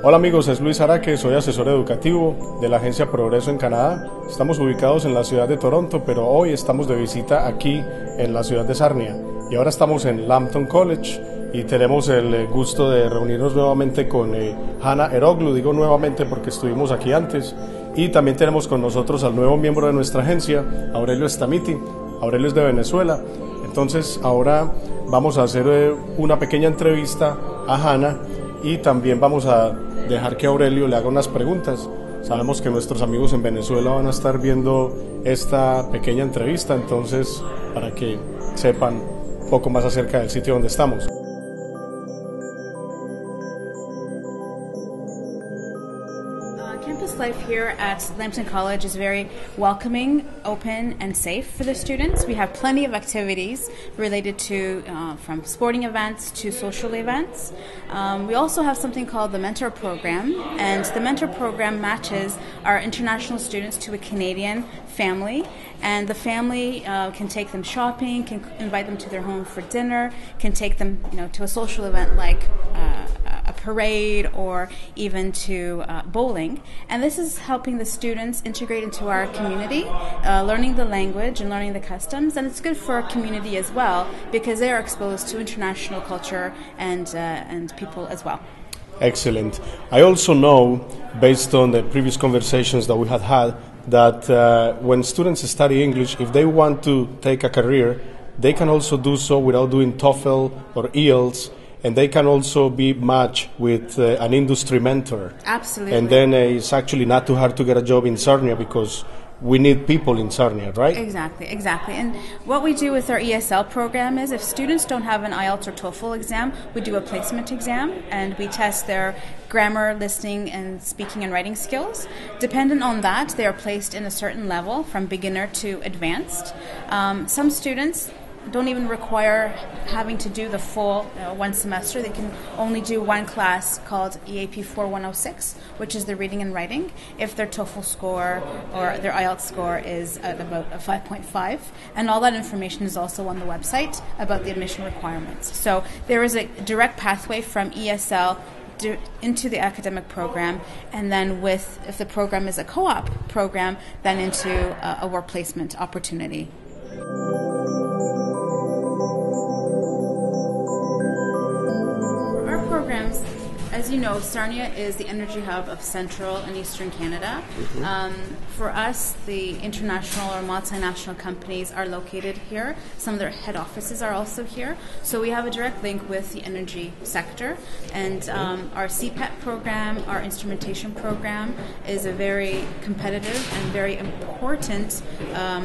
Hola amigos, es Luis Araque, soy asesor educativo de la agencia Progreso en Canadá. Estamos ubicados en la ciudad de Toronto, pero hoy estamos de visita aquí en la ciudad de Sarnia. Y ahora estamos en Lambton College y tenemos el gusto de reunirnos nuevamente con Hanna Eroglu, digo nuevamente porque estuvimos aquí antes. Y también tenemos con nosotros al nuevo miembro de nuestra agencia, Aurelio Stammitti. Aurelio es de Venezuela. Entonces ahora vamos a hacer una pequeña entrevista a Hanna y también vamos a dejar que Aurelio le haga unas preguntas. Sabemos que nuestros amigos en Venezuela van a estar viendo esta pequeña entrevista, entonces para que sepan un poco más acerca del sitio donde estamos. Campus life here at Lambton College is very welcoming, open, and safe for the students. We have plenty of activities related to from sporting events to social events. We also have something called the Mentor Program, and the Mentor Program matches our international students to a Canadian family, and the family can take them shopping, can invite them to their home for dinner, can take them to a social event like a parade or even to bowling. And this is helping the students integrate into our community, learning the language and learning the customs, and it's good for our community as well because they are exposed to international culture and people as well. Excellent. I also know, based on the previous conversations that we had, that when students study English, if they want to take a career, they can also do so without doing TOEFL or IELTS, and they can also be matched with an industry mentor. Absolutely. And then it's actually not too hard to get a job in Sarnia because we need people in Sarnia, right? Exactly. And what we do with our ESL program is if students don't have an IELTS or TOEFL exam, we do a placement exam and we test their grammar, listening, and speaking and writing skills. Dependent on that, they are placed in a certain level from beginner to advanced. Some students don't even require having to do the full one semester. They can only do one class called EAP 4106, which is the reading and writing, if their TOEFL score or their IELTS score is at about a 5.5. And all that information is also on the website about the admission requirements. So there is a direct pathway from ESL into the academic program, and then if the program is a co-op program, then into a work placement opportunity. Programs, as you know, Sarnia is the energy hub of Central and Eastern Canada. For us, the international or multinational companies are located here. Some of their head offices are also here. So we have a direct link with the energy sector. And our CPET program, our instrumentation program, is a very competitive and very important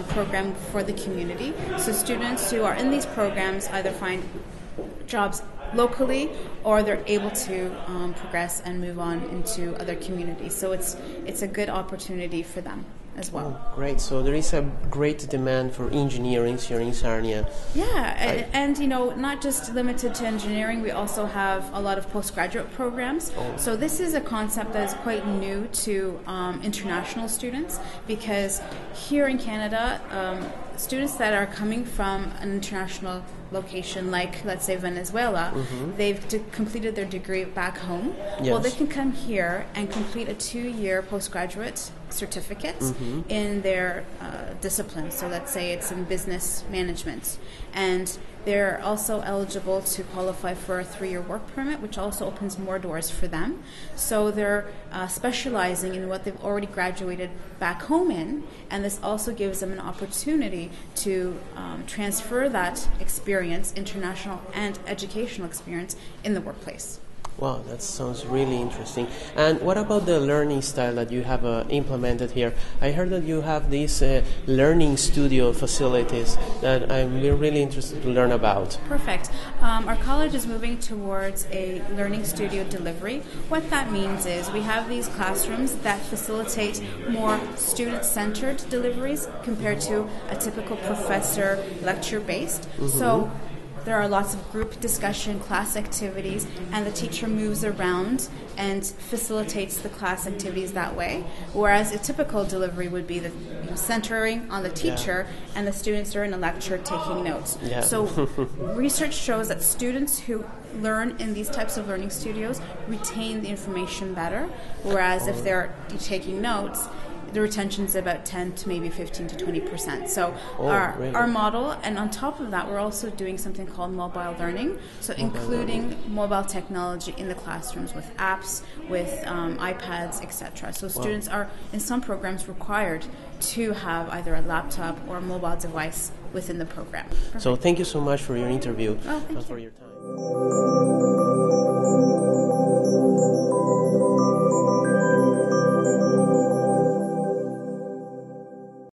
program for the community. So students who are in these programs either find jobs locally, or they're able to progress and move on into other communities. So it's a good opportunity for them as well. Oh, great. So there is a great demand for engineering here in Sarnia. Yeah, and not just limited to engineering, we also have a lot of postgraduate programs. So this is a concept that is quite new to international students, because here in Canada, students that are coming from an international location, like let's say Venezuela, they've completed their degree back home. Yes. Well, they can come here and complete a 2-year postgraduate certificate in their discipline. So let's say it's in business management, and they're also eligible to qualify for a 3-year work permit, which also opens more doors for them. So they're specializing in what they've already graduated back home in, and this also gives them an opportunity to transfer that experience, international and educational experience, in the workplace. Wow, that sounds really interesting. And what about the learning style that you have implemented here? I heard that you have these learning studio facilities that I'm really interested to learn about. Perfect. Our college is moving towards a learning studio delivery. What that means is we have these classrooms that facilitate more student-centered deliveries compared to a typical professor lecture-based. So there are lots of group discussion, class activities, and the teacher moves around and facilitates the class activities that way. Whereas a typical delivery would be the centering on the teacher, and the students are in a lecture taking notes. Yeah. So research shows that students who learn in these types of learning studios retain the information better, whereas if they're taking notes, the retention is about 10 to maybe 15 to 20%. So our model, and on top of that, we're also doing something called mobile learning, so including mobile technology in the classrooms with apps, with iPads, etc. So students are, in some programs, required to have either a laptop or a mobile device within the program. So thank you so much for your interview and for your time.